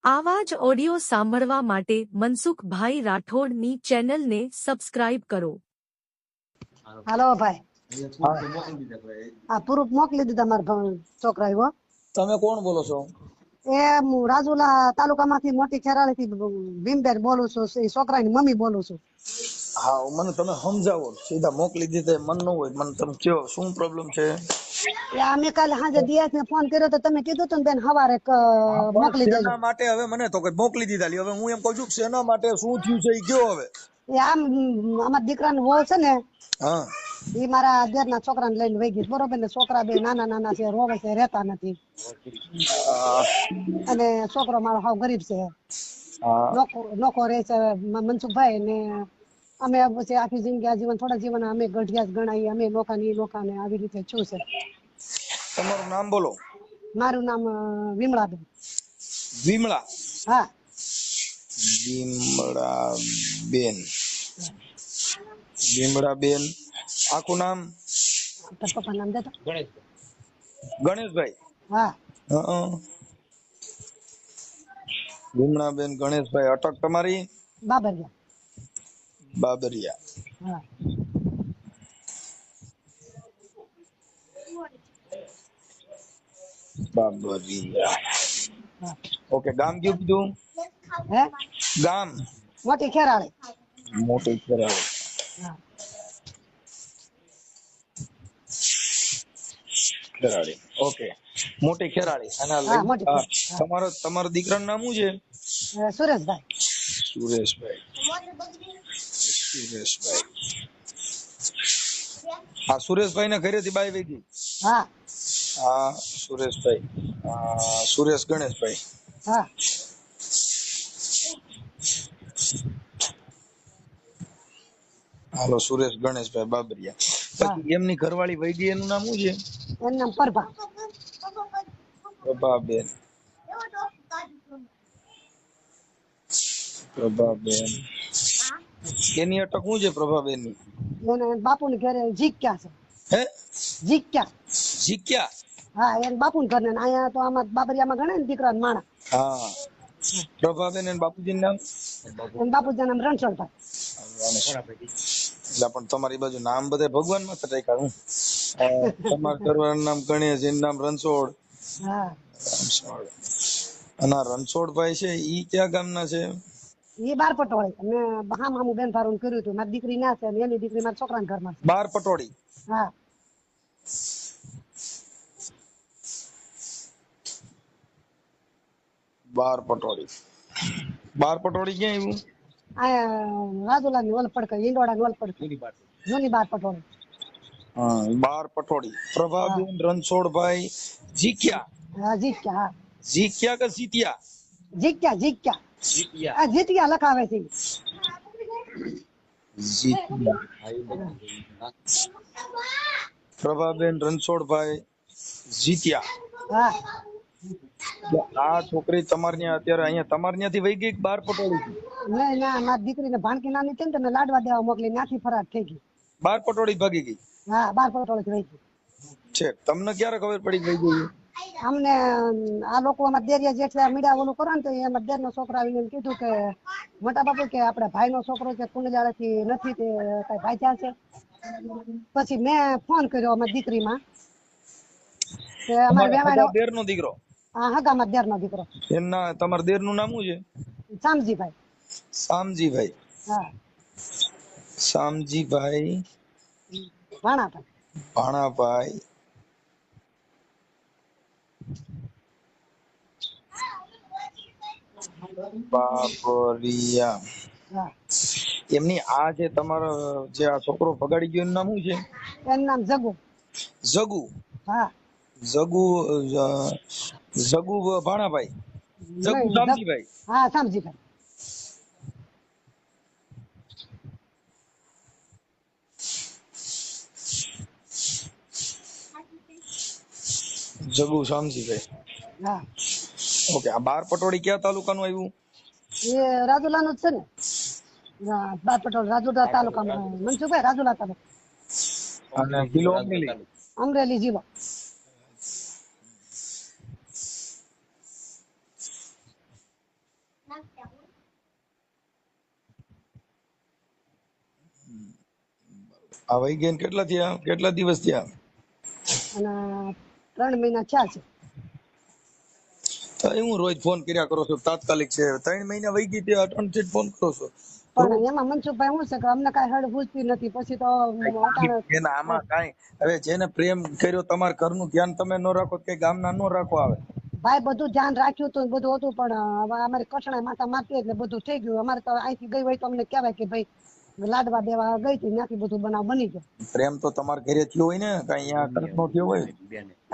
આવા જ ઓડિયો સાંભળવા માટે મનસુખભાઈ રાઠોડની ચેનલને સબસ્ક્રાઇબ કરો. હાલો ભાઈ, આ પ્રૂફ મોકલી દીધા મારા છોકરા. હો, તમે કોણ બોલો છો? એ હું રાજુલા તાલુકામાંથી મોટી ખેરાળીથી ભીમબેન બોલું છું. એ છોકરાની મમ્મી બોલું છું. હા, મને તમે સમજાવો. સીધા મોકલી દીધા મન ન હોય, મને તમે કયો શું પ્રોબ્લેમ છે? અમે કાલે સાંજે દિયાસ ને ફોન કર્યો તો તમે કીધું તું બેન સવારે મોકલી દેજો. શેના માટે હવે મને તો કઈ મોકલી દીધા લી. હવે હું એમ કહું છું કે શેના માટે શું થયું છે એ કયો હવે. એ આમ અમારા દીકરાનો વહુ છે ને, હા, એ મારા દેરના છોકરાને લઈને વહી ગઈ. બરોબર ને? છોકરા બે નાના નાના છે, રોવે છે, રહેતા નથી. અને છોકરો મારો હાવ ગરીબ છે, નોખો રહે છે મનસુખભાઈ. ને અમે પછી આખી જિંદગી આજીવન થોડા જીવન અમે ગઢિયા જ ગણાઈએ. અમે લોકાને આવી રીતે છું છે. તમારું નામ બોલો. મારું નામ વિમળાબેન. વિમળા? હા, વિમળાબેન. વિમળાબેન આખું નામ? પપ્પા નામ દેતો. ગણેશભાઈ? હા, વિમળાબેન ગણેશભાઈ. અટક તમારી? બાબરિયા. બાબરિયા. હા, બાબરિયા. હા. ઓકે, ગામ કયું કીધું? હે, ગામ? મોટી ખેરાળી. મોટી ખેરાળી. હા, ખેરાળી. ઓકે, મોટી ખેરાળી. અને હા, મોટી ખેરાળી. તમારો દીકરાનું નામ શું છે? સુરેશભાઈ. સુરેશભાઈ. સુરેશભાઈ. હા, સુરેશભાઈ ના ઘરેથી બાઈ વઈ ગઈ. હા, હા, સુરેશભાઈ. સુરેશ ગણેશભાઈ. હા. હાલો, સુરેશ ગણેશભાઈ બાબરિયા. પછી એમની ઘરવાળી વઈ ગઈ, એનું નામ શું છે? એનું નામ પ્રભા. પ્રભાબેન. પ્રભાબેન. એની અટક શું છે પ્રભાબેન ની? એને બાપુને ઘરે જીક્યા છે. હે? જીક્યા. જીક્યા? હા, એને બાપુને ઘર ને અહીંયા તો આમાં બાબરિયામાં ગણે ને દીકરા માણા. હા. પ્રભાબેન અને બાપુજી નામ? એને બાપુજી નામ રણછોડભાઈ. એટલે પણ તમારી બાજુ નામ બધા ભગવાન માં રાખ્યા. હું તમારા ઘરવાળાનું નામ ગણેશ, એનું નામ રણછોડ. હા, રણછોડ. અને રણછોડભાઈ છે ઈ ક્યાં ગામના છે? એ બાર પટોળી. મેં હામું બેન ભારું કર્યું હતું. મારી દીકરી ના છે, એની દીકરી મારા છોકરાના ઘરમાં છે. બાર પટોળી? હા, બાર પટોળી. બાર પટોળી ક્યાં આવ્યું? આ રાજુલા ની ઓલપડ કે ઈંડોળા ની ઓલપડ જૂની બાર પટોળી. હા, બાર પટોળી. પ્રભાબેન રણછોડભાઈ જીક્યા. હા, જીત્યા. હા, જીક્યા કે જીત્યા? જીત્યા. જીત્યા. આ જીત્યા લખાવે છે. પ્રભાબેન રણછોડભાઈ જીત્યા. હા, આ છોકરી તમારી ત્યાં અત્યારે અહીંયા તમારી ત્યાંથી વહી ગઈ બાર પટોળી? નહીં, ના, મારી દીકરીને ભાણકી નાની છે ને, તમે લાડવા દેવા મોકલી, ત્યાંથી ફરાર થઈ ગઈ. બાર પટોળી ભાગી ગઈ? હા, બાર પટોળી વહી ગઈ છે. તમને ક્યારે ખબર પડી વહી ગઈ? અમને આ લોકો અમારા દેરિયા જેઠા મીડા ઓલું કરો ને, તો એમાં દેર નો છોકરો આવીને કીધું કે મોટા બાપુ કે આપડે ભાઈ નો છોકરો છે, કુંડલાળા થી નથી, તે કઈ ભાઈ છે. પછી મેં ફોન કર્યો અમારી દીકરીમાં કે અમારે વેવાડો દેર નો દીકરો? હા, હગા અમારા દેર નો દીકરો. એમના તમારા દેર નું નામ શું છે? શામજીભાઈ. શામજીભાઈ. હા, શામજીભાઈ ભાણાભાઈ. ભાણાભાઈ. બાબરિયા. હા, એમની આ જે તમારો જે આ છોકરો ભગાડી ગયો એનું નામ શું છે? એનું નામ જગુ. જગુ? હા, જગુ. જગુ ભાણાભાઈ. જગુ શામજીભાઈ. હા, શામજીભાઈ. જગુ શામજીભાઈ. હા, ઓકે. આ બાર પટોળી કયા તાલુકાનું આવ્યું? એ રાજુલા નું જ છે ને. બાર પટોળી રાજુલા તાલુકામાં. મનસુખભાઈ, રાજુલા તાલુકા. અને કિલો અમરેલી? અમરેલી જિલ્લો. આ વહી ગયા ને કેટલા દિવસ થયા? અને 3 મહિના થયા છે. તો હું રોજ ફોન કર્યા કરો છો, તાત્કાલિક છે. 3 મહિના વહી ગઈ તે અટણથી ફોન કરો છો. પણ એમાં મનસુખભાઈ શું છે કે અમને કઈ હળ પૂછતી નથી. પછી તો એના આમાં કાંઈ હવે જેને પ્રેમ કર્યો તમારા ઘરનું ધ્યાન તમે ન રાખો કે ગામના ન રાખો આવે. ભાઈ બધું ધ્યાન રાખ્યું હતું બધું હતું, પણ હવે અમારે કસણા માતા મારતી એટલે બધું થઈ ગયું. અમારે તો અહીંથી ગઈ હોય તો અમને કહેવાય કે ભાઈ લાડવા દેવા ગઈ હતી, ત્યાંથી બધું બનાવ બની ગયો. પ્રેમ તો તમારા ઘરે થયો હોય ને, કઈ અહીંયા કલ્પનો થયો હોય.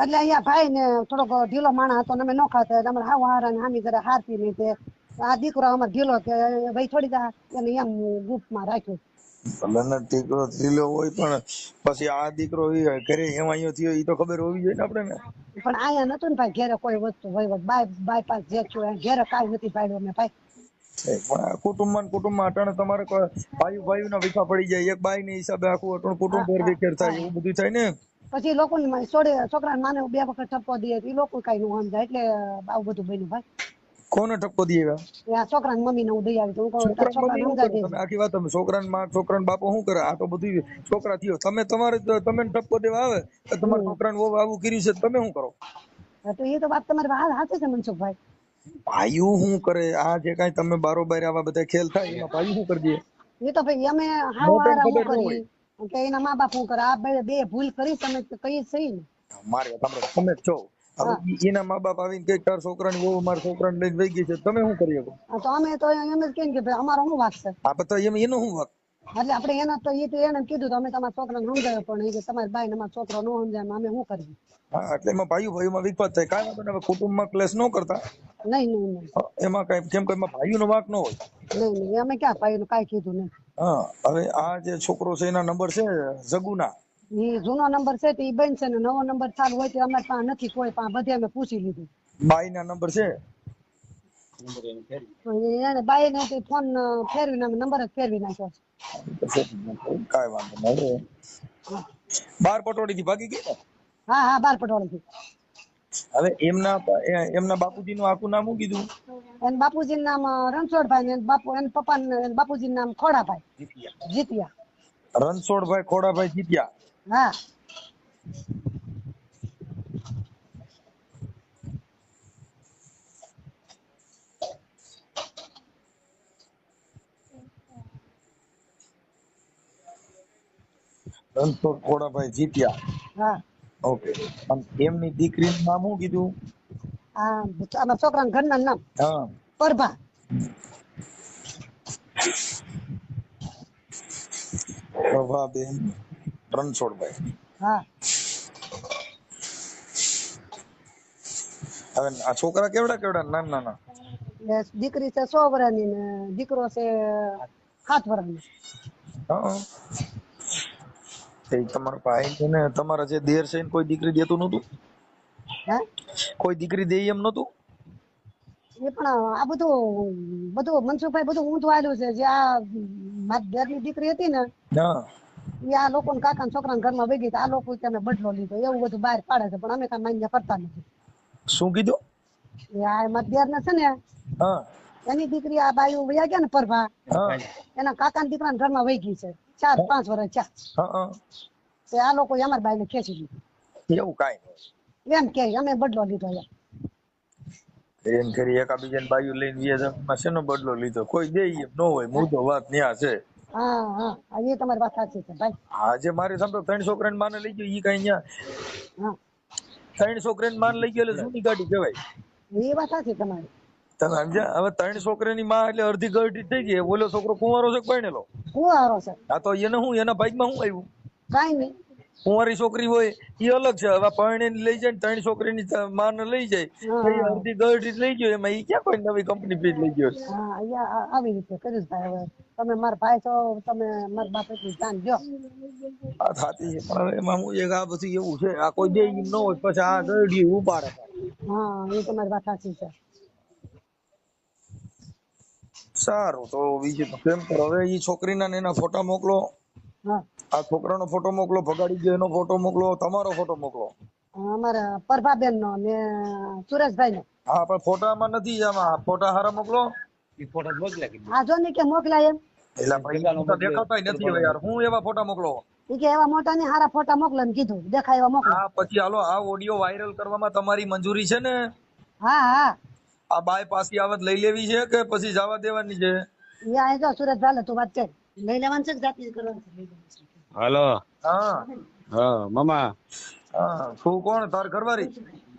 એટલે અહીંયા ભાઈ ને થોડોક ઢીલો માણસ હતો ને અમે ન ખાતા એટલે અમારે હાવ હારા ને હામી જરા હારતી નહીં. તે આ દીકરો અમારે ઢીલો કે ભાઈ છોડી દા એને એમ ગ્રુપમાં રાખ્યો. ભલે દીકરો ઢીલો હોય પણ પછી આ દીકરો ઘરે હેવાયો થયો એ તો ખબર હોવી જોઈએ ને આપણે ને. પણ અહીંયા નતું ને ભાઈ ઘેરે કોઈ વસ્તુ વહીવટ બાયપાસ જે થયું ઘેરે કાંઈ નથી પાડ્યું અમે ભાઈ. પણ કુટુંબમાં અટાણે તમારે ભાઈ ના વિખા પડી જાય, એક બાઈ ની હિસાબે આખું અટાણું કુટુંબ વેરવિખેર થાય, એવું બધું થાય ને. પછી લોકોની છોકરાને માને 2 વખત ઠપકો દે એ લોકો કઈ નું સમજાય એટલે આવું બધું બન્યું ભાઈ. કોને ઠપકો દે? છોકરાની મમ્મી ને હું દઈ આવી તો હું કહું છોકરાને સમજાવી તમે આખી વાત તમે છોકરાને માં છોકરાને બાપો શું કરે? આ તો બધું છોકરા થયો. તમે ઠપકો દેવા આવે તો તમારા છોકરાને આવું કર્યું છે તમે શું કરો? તો એ તો વાત તમારી વાત સાચી છે મનસુખભાઈ. ભાઈઓ શું કરે? આ જે કઈ તમે બારોબાર આવા બધા ખેલ થાય એમાં ભાઈ શું કરી દે? એ તો ભાઈ અમે હાવ હારા હું કરી કે એના મા બાપ શું કરે? આ બે ભૂલ કરી તમે કઈ સહી ને મારે તમે જ છો. હવે એના મા બાપ આવીને કઈક તાર છોકરાની વહુ મારા છોકરાને લઈને વહી ગઈ છે, તમે શું કરી શકો? તો અમે તો એમ જ કહીએ કે ભાઈ અમારો શું વાક છે? આ બધા એનો શું વાક? એટલે આપણે એના તો એને કીધું તો અમે તમારા છોકરાને સમજાવ્યો, પણ એ કે તમારી બાઈ ને અમારો છોકરો ન સમજાય અમે શું કરીએ? હા, એટલે એમાં ભાઈઓમાં વિખવાદ થાય. કાંઈ વાંધો નહીં, કુટુંબમાં ક્લેશ ન કરતા. નહીં એમાં કઈ કેમ કે એમાં ભાઈઓનો વાંક ન હોય. નહીં અમે ક્યાં ભાઈ નું કાંઈ કીધું નહીં. હા, હવે આ જે છોકરો છે એના નંબર છે જગુના. એ જૂનો નંબર છે તો એ બંધ છે ને નવો નંબર ચાલુ હોય તો અમારે પાસે નથી કોઈ પાસે, બધે અમે પૂછી લીધું. બાઈ ના નંબર છે એને બાઈ ને ફોન ફેરવીને અમે નંબર જ ફેરવી નાખ્યો છે. કાંઈ વાંધો નહીં. બાર પટોળી થી ભાગી ગઈ ને? હા 12 પટોળી થી. હવે એમના બાપુજી નું આખું નામ શું કીધું? એને બાપુજી નામ રણછોડભાઈ ને એને પપ્પા બાપુજી નામ ખોડાભાઈ જીત્યા. રણછોડભાઈ ખોડાભાઈ જીત્યા. હા રણછોડ ખોડાભાઈ જીત્યા. હા ઓકે. એમની દીકરીનું નામ શું કીધું? અમારા છોકરાના ઘરના નામ હા, પરભા. પ્રભાબેન રણછોડભાઈ. હા હવે આ છોકરા કેવડા નાના? દીકરી છે 100 વર્ષની ને દીકરો છે 7 વર્ષનો. હા, તમારો ભાઈ છે ને તમારા જે દેર છે એને કોઈ દીકરી દેતું નતું? હે કોઈ દીકરી દે એમ નતું? એ પણ આ બધું મનસુખભાઈ બધું ઊંધું આવેલું છે. જે આ મારી દેરની દીકરી હતી ને હા, એ આ લોકો કાકા છોકરાના ઘરમાં વહી ગઈ આ લોકો તમે બદલો લીધો એવું બધું બહાર પાડે છે, પણ અમે કઈ માન્ય કરતા નથી. શું કીધું? એ આ મારી દેર ને છે ને હા એની દીકરી આ બાયું વયા ગયા ને પરભા, હા એના કાકાના દીકરાના ઘરમાં વહી ગઈ છે. 4-5 વર્ષ થયા. હા, તે આ લોકો અમારી બાઈને ખેંચી લીધી. એવું કાંઈ એમ કે અમે બદલો લીધો એમ કરી એકાબીજાને બાયું લઈને વ્યાજ શેનો બદલો લીધો? કોઈ દે એમ ન હોય. મુદ્દો વાત ન્યા છે. હા એ તમારી વાત સાચી છે ભાઈ. આજે મારે સાંભળો 3 છોકરાને માને લઈ ગયો ઈ કઈ ન્યા હા 3 છોકરાને માન લઈ ગયો એટલે જૂની ગાડી કહેવાય. એ વાત સાચી તમારી. તમે સમજ્યા? હવે 3 છોકરાની માં એટલે અડધી ગરડી થઈ ગઈ. ઓલો છોકરો કુંવારો છે કે પરણેલો? કુંવારો છે. આ તો એને શું એના ભાગમાં શું આવ્યું? કઈ નહીં. કુંવારી છોકરી હોય એ અલગ છે. હવે પરણીને લઈ જાય ને 3 છોકરીની માને લઈ જાય તો એ અડધી ગરડી લઈ ગયો. એમાં ઈ ક્યાં કોઈ નવી કંપની ફીટ લઈ ગયો? હા અહીંયા આવી રીતે કર્યું ભાઈ. હવે તમે મારા ભાઈ છો, તમે મારા બાપ એટલું ધ્યાન દો. આ થાતી છે પણ હવે એમાં હું એક આ બધું એવું છે. આ કોઈ દે એમ ન હોય પછી આ ગરડી ઉપાડે. હા એ તમારી વાત સાચી છે. સારું તો બીજું તો કેમ કરો? હવે ઈ છોકરીના ને એના ફોટા મોકલો. હા આ છોકરાનો ફોટો મોકલો, ભગાડી ગયો એનો ફોટો મોકલો, તમારો ફોટો મોકલો. અમારા પરભાબેન નો ને સુરેશભાઈ નો. હા પણ ફોટામાં નથી. આમાં ફોટા હારા મોકલો. આ જો ને કે મોકલાય એમ એલા ભાઈ ફોટા દેખાતાય નથી હવે યાર, હું એવા ફોટા મોકલો? ઈ કે એવા મોટા ને હારા ફોટા મોકલો ને કીધું દેખાય એવા મોકલો. હા પછી હાલો, આ ઓડિયો વાયરલ કરવામાં તમારી મંજૂરી છે ને? હા હા આ બાય પાછી આવત લઈ લેવી છે કે પછી જવા દેવાની છે? ઈ આ જો સુરત ચાલે તું વાત કર. લઈ લેવાનું છે કે જાતી કરવાનું છે? હાલો. હા હા મામા. હા તું કોણ, તાર ઘરવાળી?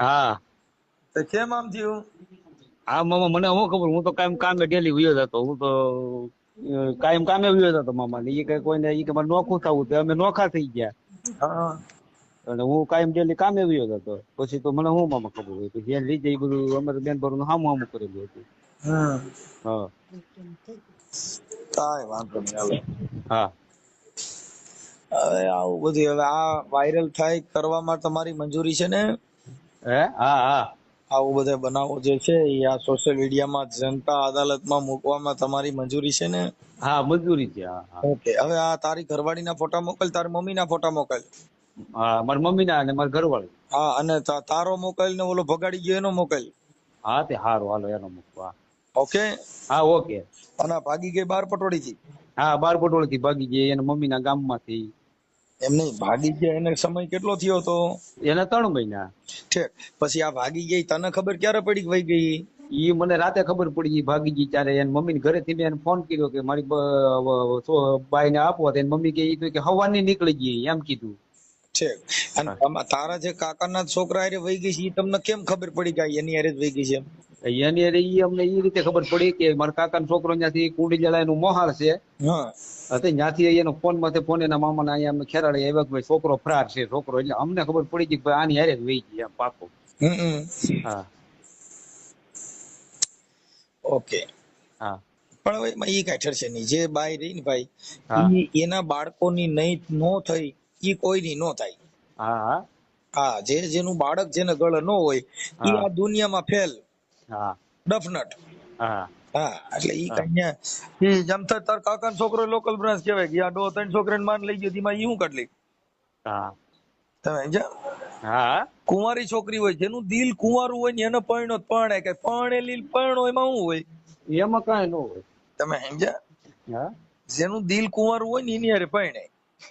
હા તે કેમ આમ થયું? હા મામા મને શું ખબર, હું તો કાયમ કામે ડેલી વયો જતો, હું તો કાયમ કામે વયો જતો મામા ને. એ કઈ કોઈને ઈ કે મારે નોખું થવું તો અમે નોખા થઈ ગયા, હા અને હું કાયમ ડેલી કામે વયો જતો. પછી તો મને શું મામા ખબર હોય, પછી લઈ જાય બધું અમારે બેન ભરું હામું હામું કરેલું હતું. હા કાંઈ વાંધો નહીં હાલો. હા હવે આવું બધું, હવે આ વાયરલ થાય કરવામાં તમારી મંજૂરી છે ને? હે હા હા આવું બધા બનાવો જે છે એ આ સોશિયલ મીડિયામાં જનતા અદાલતમાં મૂકવામાં તમારી મંજૂરી છે ને? હા મજૂરી છે. હા હા ઓકે, હવે આ તારી ઘરવાળીના ફોટા મોકલ, તારી મમ્મીના ફોટા મોકલ. હા મારી મમ્મી ના અને મારી ઘરવાળી. હા અને તારો મોકલ ને ઓલો ભગાડી ગયો એનો મોકલ. હા તે હારું હાલો એનો મૂકવા. ઓકે. હા ઓકે. અને આ ભાગી ગઈ બાર પટોળી થી? હા બાર પટોળી થી ભાગી ગઈ એના મમ્મી ના ગામ માંથી. એમ નહીં, ભાગી ગયા એને સમય કેટલો થયો તો? એના 3 મહિના. ઠીક, પછી આ ભાગી ગઈ તને ખબર ક્યારે પડી કે વહી ગઈ? ઈ મને રાતે ખબર પડી, ઈ ભાગી ગઈ ત્યારે એની મમ્મી ને ઘરે થી મેં ફોન કર્યો કે મારી બાઈ ને આપો. એની મમ્મી કે હવાની નીકળી ગઈ એમ કીધું. ઠીક, અને તારા જે કાકાના છોકરા હારે વહી ગઈ છે ઈ તમને કેમ ખબર પડી કે એની હારે જ વહી ગઈ છે એમ? એની અરે ઈ અમને ઈ રીતે ખબર પડી કે મારા કાકાનો છોકરો ત્યાંથી કુંડી જલા એનું મોહાળ છે. હા ત્યાંથી એનો ફોન માંથી ફોન એના મામા ના અહીંયા ખેરાડે આવ્યા કે ભાઈ છોકરો ફરાર છે છોકરો. એટલે અમને ખબર પડી કે ભાઈ આની હારે જ વહી ગઈ એમ પાકો. હા ઓકે. હા પણ હવે એમાં ઈ કાંઈ ઠરશે નહીં. જે બાઈ રહી ને ભાઈ, હા ઈ એના બાળકોની નહીં નો થઈ, ઈ કોઈની નો થાય. હા હા હા, જેનું બાળક જેને ગળ ન હોય ઈ આ દુનિયામાં ફેલ હા ડફનટ. હા હા, એટલે ઈ કઈ ઈ જમતા તાર કાકાનો છોકરો લોકલ બ્રાન્ચ કહેવાય કે આ 3 છોકરાને માન લઈ ગયો તેમાં ઈ હું કાઢલી? હા તમે સમજ્યા? હા કુંવારી છોકરી હોય જેનું દિલ કુંવારું હોય ને એને પરણો પરણે કે પરણેલી પરણો એમાં શું હોય? એમાં કઈ ન હોય. તમે સમજ્યા? હા જેનું દિલ કુંવારું હોય ને એની હારે પરણે.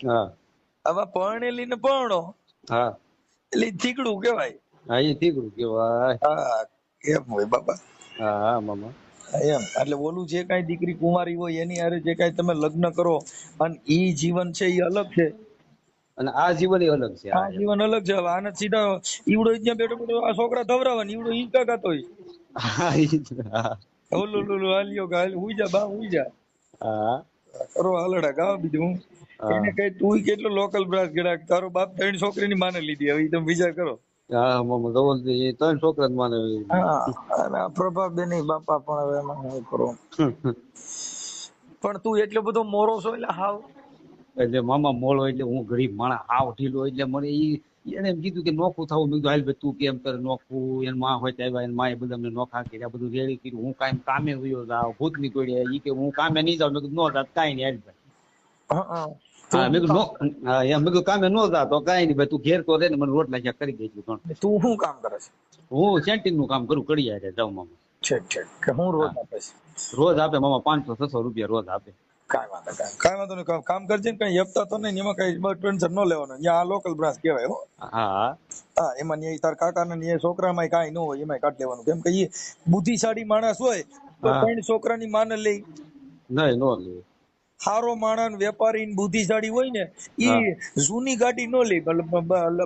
હા હવે પરણેલી ને પરણો હા એટલે થીકડું કહેવાય. હા એ ઠીકરું કેવાય. હા એમ હોય બાબા. હા હા મામા. એમ એટલે ઓલું જે કઈ દીકરી કુંવારી હોય એની હારે જે કઈ તમે લગ્ન કરો અને ઈ જીવન છે ઈ અલગ છે, અને આ જીવન એ અલગ છે. આ જીવન અલગ છે. હવે આને સીધા ઈવડો ત્યાં બેઠો બેઠો આ છોકરા ધવરાવા ઈવડો ઈ કાકાતો હોય હા ઈ જ. હા ઓલું હાલ્યો કે હાલ હુઈ જા બા હુઈ જા હા કરો હાલડા ગાવ બીજું હું એને કઈ તું કેટલો લોકલ બ્રાસ ગણાક તારો બાપ 3 છોકરીની માને લીધી. હવે તમે વિચાર કરો. હા મામા ધવલ એ 3 છોકરા જ માને. હા અને પ્રભાવ બેન બાપા પણ હવે એમાં શું કરો. પણ તું એટલો બધો મોરો છો એટલે હાવ એટલે મામા મોળો એટલે હું ગરીબ માણસ હાવ ઢીલો. એટલે મને એને એમ કીધું કે નોખું થવું. મેં કીધું હાલ ભાઈ તું કેમ કરે નોખું. એની માં હોય આવ્યા એની માએ બધા અમને નોખા કર્યા બધું રેડી કર્યું. હું કાયમ કામે વયો જાવ ભૂત ની કોડ્યા. ઈ કે હું કામે નહીં જાઉં. મેં કીધું નો જાત કાંઈ નહીં હાલ ભાઈ. હા મેં કીધું હા એમ મેં કીધું કામે નો જા તો કાંઈ નહીં ભાઈ તું ઘેર તો રે ને મને રોટલા ક્યાં કરી દેજો. તું શું કામ કરે છે? હું સેન્ટિંગ નું કામ કરું કડિયા જાઉં મામા. ઠીક ઠીક કે હું રોજ આપે છે? રોજ આપે મામા 500-600 રૂપિયા રોજ આપે. કાંઈ વાંધો નહીં. કામ કરજે ને કઈ હપ્તા તો નહીં એમાં કઈ ટેન્શન ન લેવાનું. અહીંયા આ લોકલ બ્રાન્ચ કહેવાય. હો હા હા એમાં ન્યાય તાર કાકાને ન્યાય છોકરામાં કાંઈ ન હોય એમાં કાઢી લેવાનું. કેમ કે એ બુદ્ધિશાળી માણસ હોય તો 3 છોકરાની માને લઈ. નહીં નો લે. સારો માણસ વેપારી બુદ્ધિશાળી હોય ને ઈ જૂની ગાડી નો લે,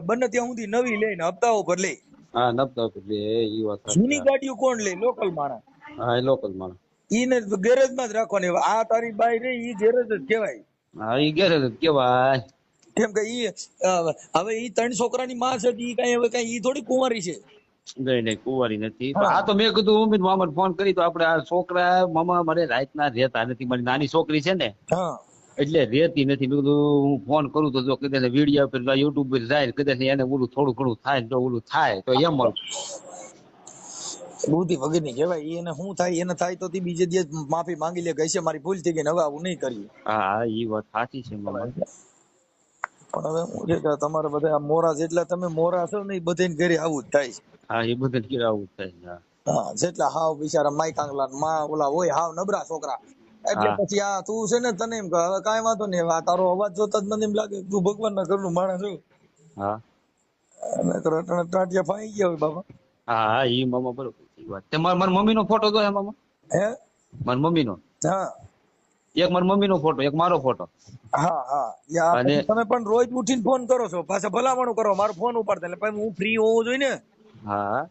બને ત્યાં સુધી નવી લે ને હપ્તા ઉપર લે. હા નબતા એટલે એ વાત જૂની ગાડીઓ કોણ લે? લોકલ માણસ. હા એ લોકલ માણસ. ઈને ગેરેજ માં જ રાખવાની. આ તારી બાઈ રે ઈ ગેરેજ જ કહેવાય. હા ઈ ગેરેજ જ કેવાય. કેમ કે ઈ હવે ઈ 3 છોકરાની માં છે ઈ કઈ હવે કઈ ઈ થોડી કુંવારી છે. નહીં કુંવારી નથી. તો આ તો મેં કીધું ઉમેદ મામા ફોન કરી તો આપડે આ છોકરા મામા મારે રાતના રહેતા નથી. મારી નાની છોકરી છે ને હા એટલે રહેતી નથી. મેં કીધું હું ફોન કરું તો જો કદાચ વિડીયો પર યુટ્યુબ પર જાય કદાચ એને ઓલું થોડું ઘણું થાય જો ઓલું થાય તો એમ મળું. બુદ્ધિ વગર ની કહેવાય. એને શું થાય એને થાય તો બીજે દિવસ માફી માંગી લે, કહેશે મારી ભૂલ થઈ ગઈ હવે આવું નહીં કરીએ. હા એ વાત સાચી છે મામા. પણ હવે હું છે કે તમારે બધા મોરા જેટલા તમે મોરા છો ને એ બધાને ઘરે આવું જ થાય છે. હા એ બધે આવું થાય. હા જેટલા હાવ બિચારા માઈ કાંગલા માં ઓલા હોય હાવ નબળા છોકરા એટલે હા પછી આ તું છે ને તને એમ કહે, હવે કાંઈ વાંધો નહીં, હવે આ તારો અવાજ જોતા જ મને એમ લાગે કે તું ભગવાનના ઘરનું માણસ છું. હા અને ટાંટિયા ફાઈ ગયા હોય બાબા. હા હા ઈ મામા બરોબર છે ઈ વાત. તે મારા મમ્મીનો ફોટો જો હે મામા, હે મારી મમ્મીનો હા એક મારી મમ્મીનો ફોટો, એક મારો ફોટો. હા હા યા અને પછી તમે પણ રોજ ઉઠીને ફોન કરો છો, પાછા ભલામણું કરો, મારો ફોન ઉપાડતા, એટલે પછી હું ફ્રી હોવો જોઈએ ને. હા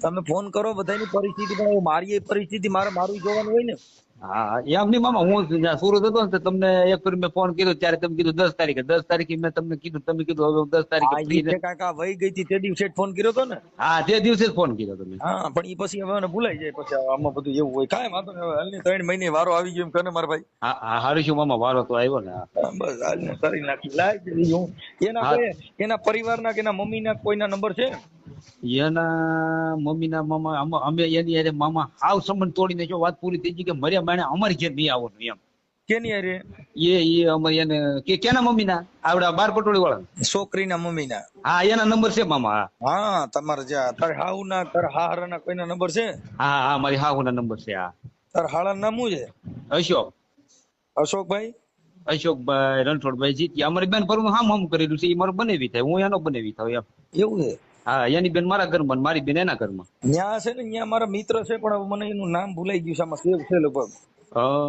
તમે ફોન કરો, બધાની પરિસ્થિતિ, પણ હવે મારી એ પરિસ્થિતિ મારું જોવાનું હોય ને. હા એમ નહીં મામા, હું જ્યાં સુરત હતો ને તો તમને એક ફરી મેં ફોન કર્યો ત્યારે તમે કીધું 10 તારીખે, 10 તારીખે મેં તમને કીધું, તમે કીધું હવે 10 તારીખે આ ઈ ફ્રી ને. છે કાકા વહી ગઈ હતી તે દિવસે જ ફોન કર્યો હતો ને. હા તે દિવસે જ ફોન કર્યો તમે. હા પણ ઈ પછી હવે મને ભૂલાઈ જાય, પછી આમાં બધું એવું હોય, કાંઈ વાંધો નહીં, હવે હાલની 3 મહિને વારો આવી ગયો એમ કરે મારા ભાઈ. હા હા હારું શું મામા, વારો તો આવ્યો ને. હા બસ હાલને કરી નાખી લાય છે હું. એના હા કોઈ એના પરિવારના કે એના મમ્મીના કોઈના નંબર છે? એના મમ્મીના મામા અમે એની હારે મામા હાવ સંબંધ તોડીને જો વાત પૂરી થઈ ગઈ કે મર્યા માણે અમારી ઘેર નહીં આવવાનું એમ. કેની હારે? એ અમે એને કેના મમ્મીના આવડા બાર પટોળી વાળા. છોકરીના મમ્મીના? હા એના નંબર છે મામા. હા હા તમારે જ્યાં તારે હાહુના તારે હાહરાના કોઈના નંબર છે? હા હા મારી હાહુના નંબર છે. હા તારે હાળાનું નામ શું છે? અશોક, અશોકભાઈ? અશોકભાઈ રણછોડભાઈ જીત્યા. અમારી બેન પર હામ કરેલું છે, એ મારો બનેવી થાય, હું એનો બનેવી થાવ એમ. એવું છે? હા એની બેન મારા ઘરમાં ને મારી બેન એના ઘરમાં. ન્યા છે ને ન્યા મારા મિત્ર છે, પણ હવે મને એનું નામ ભૂલાઈ ગયું છે, આમાં સેવ છે લગભગ. હા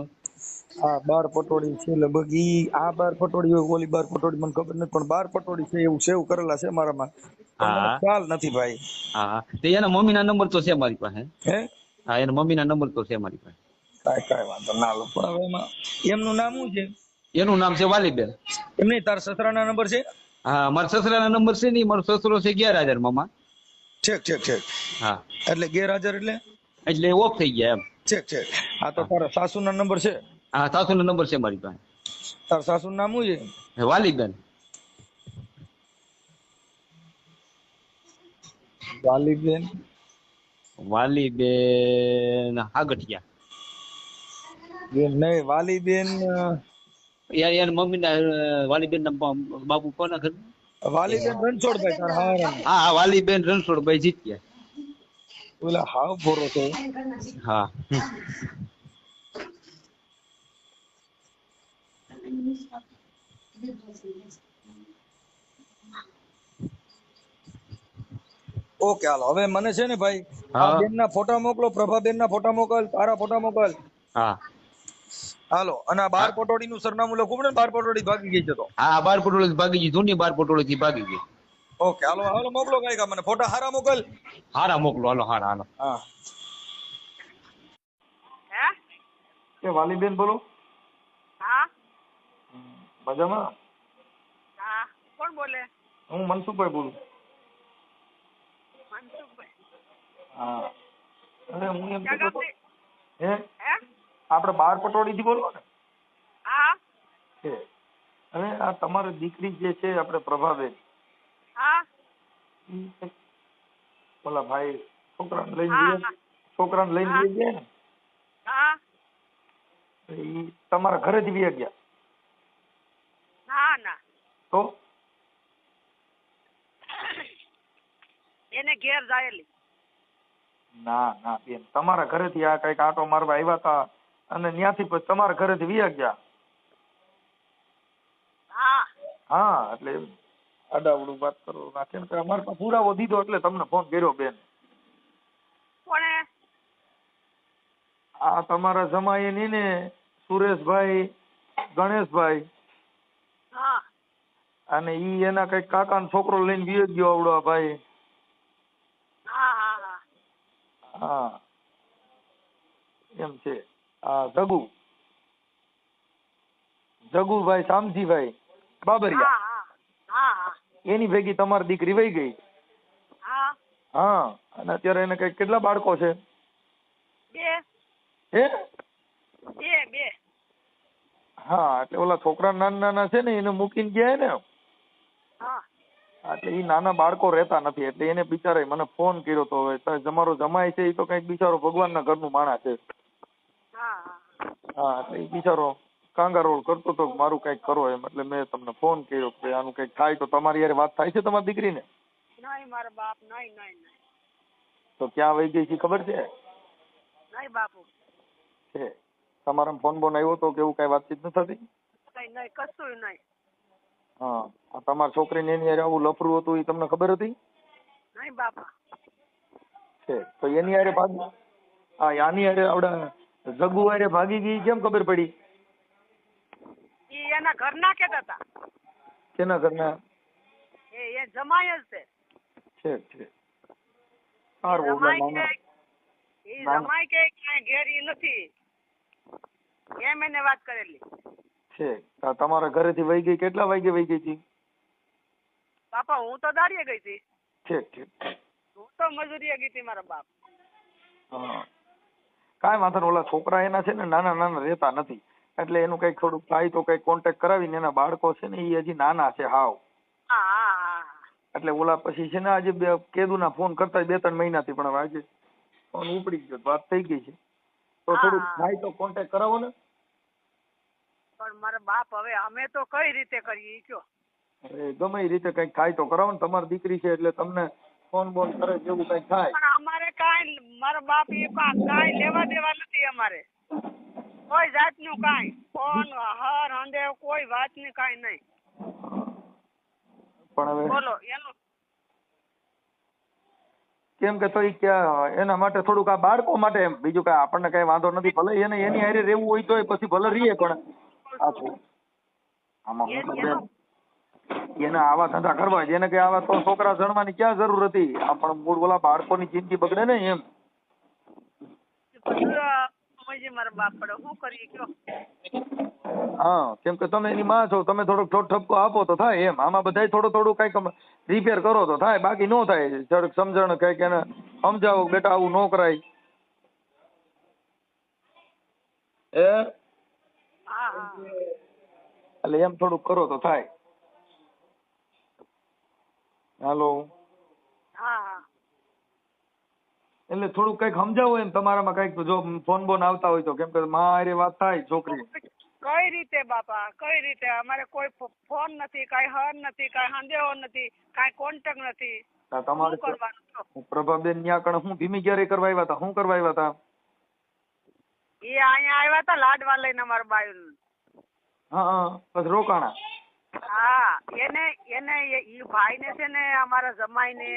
હા 12 પટોળી છે લગભગ, ઈ આ 12 પટોળી હોય, ઓલી 12 પટોળી મને ખબર નથી, પણ 12 પટોળી છે એવું સેવ કરેલા છે મારામાં, પણ મને હા ખ્યાલ નથી ભાઈ. હા તે એના મમ્મીના નંબર તો છે મારી પાસે. હે હા એના મમ્મીના નંબર તો છે મારી પાસે. કાંઈ વાંધો ના લો, પણ હવે એમાં એમનું નામ શું છે? એનું નામ છે વાલીબેન. એમની તાર સસરાના નંબર છે? હા મારા સસરાના નંબર છે નહીં, મારો સસરો છે 11,000 મામા. છેક હા એટલે ગેરહાજર એટલે એટલે ઓફ થઈ ગયા એમ. છેક. હા તો હા તારા સાસુના નંબર છે? હા સાસુનો નંબર છે મારી પાસે. તાર સાસુનું નામ શું છે? વાલીબેન. વાલીબેન? વાલીબેન હાગઠિયા. બેન નહીં, વાલીબેન યાર મમ્મીના વાલીબેન ના બાપુ કોના ઘર. વાલીબેન રણછોડભાઈ તારા હારાના. હા હા વાલીબેન રણછોડભાઈ જીત્યા. ઓલા હાવ ભોરો છે. હા ઓકે હાલો, હવે મને છે ને ભાઈ આ હા બેનના ફોટા મોકલો, પ્રભાબેનના ફોટા મોકલ, તારા ફોટા મોકલ. હા હાલો, અને આ 12 પટોળીનું સરનામું લખવું પડે ને, 12 પટોળી ભાગી ગઈ છે તો. હા 12 પટોળી ભાગી ગઈ, જૂની 12 પટોળી થી ભાગી ગઈ. ઓકે હાલો મોકલો કાંઈક, મને ફોટા હારા મોકલ. હારા મોકલો, હાલો હારા હાલો. હા કે વાલીબેન બોલો? હા મજામાં? હા કોણ બોલે? હું મનસુખભાઈ બોલું. મનસુખભાઈ. હા અરે હું એમ ક્યાં કહેતો હતો, ગામથી? હે હે? આપણે 12 પટોળી થી બોલો ને? હા છે. હવે આ તમારી દીકરી જે છે આપણે પ્રભાબેન, હા ઈ કંઈક ઓલા ભાઈ છોકરાને લઈને હા ગયા, છોકરાને લઈને હા. ગયા ને, હા ઈ તમારા ઘરે જ વ્યા ગયા ના ના તો? એને ઘેર જાયેલી. ના બેન, તમારા ઘરેથી આ કઈક આટો મારવા આવ્યા હતા અને ત્યાંથી પછી તમારા ઘરેથી વ્યા ગયા. હા હા એટલે આડાવડું વાત કરો રાખે ને, અમારે પાસે પુરાવો દીધો એટલે તમને ફોન કર્યો બેન. કોણે? આ તમારા જમાઈ ની ને સુરેશભાઈ, ગણેશભાઈ, હા અને ઈ એના કઈક કાકાનો છોકરો લઈને વ્યો ગયો આવડો આ ભાઈ. હા હા હા હા એમ છે. આ જગુભાઈ શામજીભાઈ બાબરિયા, હા હા હા એની ભેગી તમારી દીકરી વહી ગઈ. હા હા અને અત્યારે એને કઈક કેટલા બાળકો છે? બે હે? બે. હા એટલે ઓલા છોકરા નાના છે ને એને મૂકીને ગયા ને, હા એટલે ઈ નાના બાળકો રહેતા નથી, એટલે એને બિચારે મને ફોન કર્યો તો. હવે તમારો જમાઈ છે એ તો કઈક બિચારો ભગવાનના ઘરનું માણસ છે. હા હા હા એટલે ઈ બિચારો કાંગારોળ કરતો તો મારું કઈક કરો એમ, એટલે મેં તમને ફોન કર્યો કે આનું કઈક થાય તો. તમારી યાર વાત થાય છે તમારી દીકરીને? નહીં મારા બાપ નહીં નહીં નહીં. તો તો ક્યાં વહી ગઈ છે ખબર છે? નહીં બાપુ, છે તમારા ફોન બોન આવ્યો તો કે એવું કઈ વાતચીત ન થતી? કઈ નહીં, કશું નહીં. હા, આ તમારી છોકરીને એની હારે આવું લફરું હતું એ તમને ખબર હતી? નહીં બાપા. છે તો એની હારે ભાગી, હા આની હારે આવડા જગુ હારે ભાગી ગઈ કેમ ખબર પડી? ઈ એના ઘરના કહેતા હતા. કેના ઘરના? એ જમાય જ છે. છે સારું ઓલા જમાય મામા કે ઈ જમાય કે ક્યાંય ઘેર ઈ નથી એમ એને વાત કરેલી છે. તમારા ઘરેથી વહી ગઈ કેટલા વાગે વહી ગઈ હતી? બાપા હું તો દાડીએ ગઈ હતી. ઠીક. હું તો મજૂરીએ ગઈ હતી મારા બાપ. હા કાંઈ વાંધો નહીં. ઓલા છોકરા એના છે ને નાના રહેતા નથી એટલે એનું કઈક થોડુંક થાય તો કઈક કોન્ટેક્ટ કરાવીને એના બાળકો છે ને એ હજી નાના છે હાવ. હા. એટલે ઓલા પછી છે ને આજે કેદુના ફોન કરતા 2-3 મહિનાથી પણ હવે આજે ફોન ઉપડી ગયો વાત થઈ ગઈ છે તો થોડુંક થાય તો કોન્ટેક્ટ કરાવો ને. પણ મારા બાપ હવે અમે તો કઈ રીતે કરીએ કયો? અરે ગમે એ રીતે કઈક થાય તો કરાવો ને. તમારી દીકરી છે એટલે તમને ફોન બોન કરે જેવું કઈક થાય. પણ અમારે કાંઈ મારા બાપ એ કાંઈ લેવા દેવા નથી અમારે કોઈ જાતનું કાંઈ ફોન હર હંધે કોઈ વાતની કાંઈ નહીં. પણ હવે બોલો એનું કેમ કે તો એના માટે થોડુંક આ બાળકો માટે એમ બીજું કઈ આપણને કઈ વાંધો નથી. ભલે એને એની હારે રહેવું હોય તો પછી ભલે રહીએ પણ આમાં હું બેન એને આવા ધંધા કરવા જેને કે આવા તો છોકરા જણવાની ક્યાં જરૂર હતી? આ પણ મૂળ ઓલા બાળકોની જિંદગી બગડે ને એમ. મારા બાપ પડે શું કરીએ કયો? હા કેમ કે તમે એની માં છો, તમે થોડોક ઠપકો આપો તો થાય એમ. આમાં બધાય થોડું કઈક રિપેર કરો તો થાય, બાકી નો થાય. જરાક સમજણ કઈક એને સમજાવો બેટા આવું નો કરાય. એટલે એમ થોડુંક કરો તો થાય. હાલો. હા. એટલે થોડુંક કઈક સમજાવો એમ તમારામાં કઈક જો ફોન બોન આવતા હોય તો. કેમ કે માં હારે વાત થાય છોકરી. કઈ રીતે બાપા કઈ રીતે? અમારે કોઈ ફોન નથી, કઈ હર નથી, કઈ સંદેહો નથી, કઈ કોન્ટેક્ટ નથી. તમારે પ્રભાબેન ન્યા કણ હું ધીમી ક્યારે કરવા આવ્યા હતા? શું કરવા આવ્યા હતા? એ અહીંયા આવ્યા હતા લાડવા લઈને અમારા બાયું. હા બસ રોકાણા. હા એને ઈ ભાઈ ને છે ને અમારા જમાઈ ને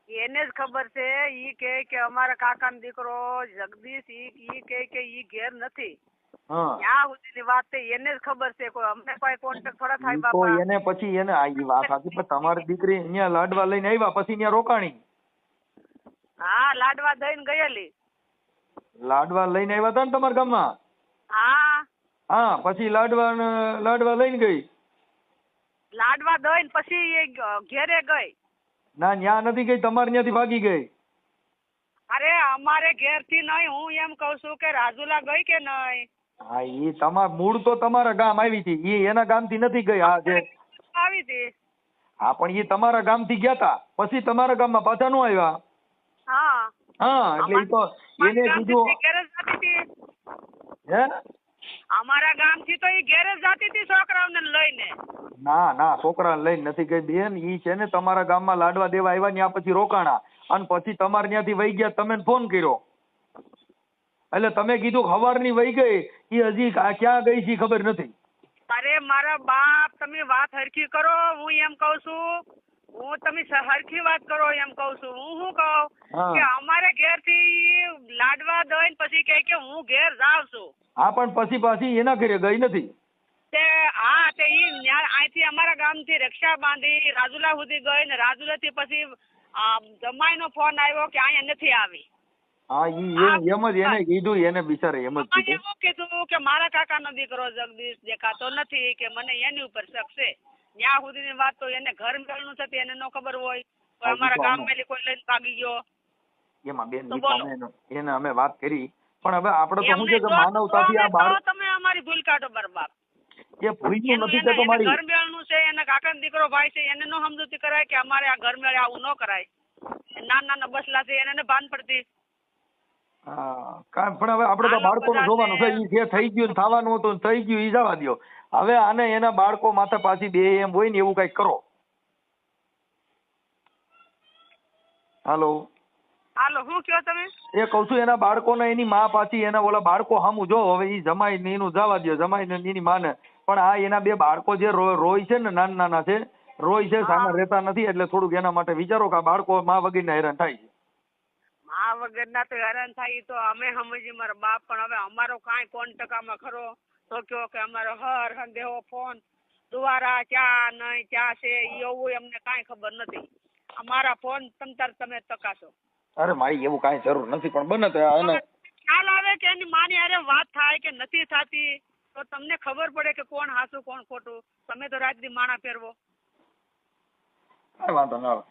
એને જ ખબર છે. ઈ કે અમારા કાકા નો દીકરો જગદીશ ઈ કે ઈ ઘેર નથી. ત્યાં સુધીની વાત છે એને જ ખબર છે. કોઈ અમને કોઈ કોન્ટેક્ટ થોડા થાય બાપા? એને પછી એને આ વાત સાચી પણ તમારી દીકરી અહીંયા લાડવા લઈને આવ્યા પછી અહીંયા રોકાણી? હા લાડવા દઈને ગયેલી. લાડવા લઈને આવ્યા હતા ને તમારા ગામમાં? હા પછી લાડવા લઈને ગઈ? લાડવા દઈને પછી એ ઘેરે ગઈ. ના ન્યા નથી ગઈ, તમારે ત્યાંથી ભાગી ગઈ? અરે અમારે ઘેર થી નહીં, હું એમ કઉ છું કે રાજુલા ગઈ કે નહીં? હા ઈ તમાર મૂળ તો તમારા ગામ આવી હતી, ઈ એના ગામ થી નથી ગઈ. હા જે આવી હતી. હા પણ ઈ તમારા ગામ થી ગયા તા પછી તમારા ગામમાં પાછા નો આવ્યા? હા એટલે ઈ તો એને કીધું હે અમારા ગામ થી તો ઈ ઘેર જ જાતી હતી છોકરાઓને લઈને. ના છોકરાને લઈને નથી ગઈ બેન. ઈ છે ને તમારા ગામમાં લાડવા દેવા આવ્યા, ત્યાં પછી રોકાણા અને પછી તમારે ત્યાંથી વહી ગયા. તમે ફોન કર્યો એટલે તમે કીધું સવારની વહી ગઈ. ઈ હજી ક્યાં ગઈ છે ખબર નથી. અરે મારા બાપ તમે વાત હરખી કરો. હું એમ કઉ છું તમે હરખી વાત કરો એમ કઉ છું. હું શું કહું કે અમારે ઘેર થી લાડવા દઈને પછી કે હું ઘેર જાઉં છું. હા પણ પછી પાછી એના ઘરે ગઈ નથી. તે ઈ અહીંથી અમારા ગામ થી રિક્ષા બાંધી રાજુલા સુધી ગઈ ને રાજુલા થી પછી જમાઈ નો ફોન આવ્યો કે અહીંયા નથી આવી. હા ઈ એમ જ એને કીધું, એને બિચારે એમ જ કીધું કે મારા કાકા નો દીકરો જગદીશ દેખાતો નથી, કે મને એની ઉપર શક છે. ત્યાં સુધી ની વાત તો એને ઘર મેળનું થતી એને નો ખબર હોય. અમારા ગામ મેલી કોઈ લઈને ભાગી ગયો. એમાં બેન એને અમે વાત કરી પણ હવે આપણે તો શું છે કે માનવતાથી આ બાળક તમે અમારી ભૂલ કાઢો બરબાદ. એ ભૂલ્યું નથી કે તમારી ઘર મેળનું છે, એના કાકા દીકરો ભાઈ છે, એને નો સમજૂતી કરાય કે અમારે આ ઘર મેળે આવું ન કરાય. નાના બસલા છે એને ભાન પડતી. પણ હવે આપણે તો બાળકોનું જોવાનું છે. ઈ જે થઈ ગયું થવાનું હતું થઈ ગયું ઈ જવા દો. હવે આને એના બાળકો માથે પાછી બે એમ હોય ને એવું કઈક કરો. હાલો હાલો શું કયો તમે? એ કઉ છું એના બાળકોને એની માં પાછી એના ઓલા બાળકો સામું જો હવે ઈ જમાઈ ને એનું જવા દો, જમાઈ ને એની માને, પણ આ એના બે બાળકો જે રોય છે ને નાના નાના છે, રોય છે, સામે રહેતા નથી, એટલે થોડુંક એના માટે વિચારો કે આ બાળકો માં વગર હેરાન થાય છે. આ વગરના તો હેરાન થાય તો અમે સમજી મારા બાપ, પણ હવે અમારો કાંઈ કોન્ટેક્ટમાં ખરો તો કયો કે અમારો હર સંદેહો ફોન દ્વારા ક્યાં નહીં ક્યાં છે એવું અમને કાંઈ ખબર નથી. અમારા ફોન તમે તકાશો. અરે મારી એવું કાંઈ જરૂર નથી, પણ બને તો ખ્યાલ આવે કે એની માની હારે વાત થાય કે નથી થતી તો તમને ખબર પડે કે કોણ હાસું કોણ ખોટું. તમે તો રાત દી માણા ફેરવો. વાંધો ના આવે.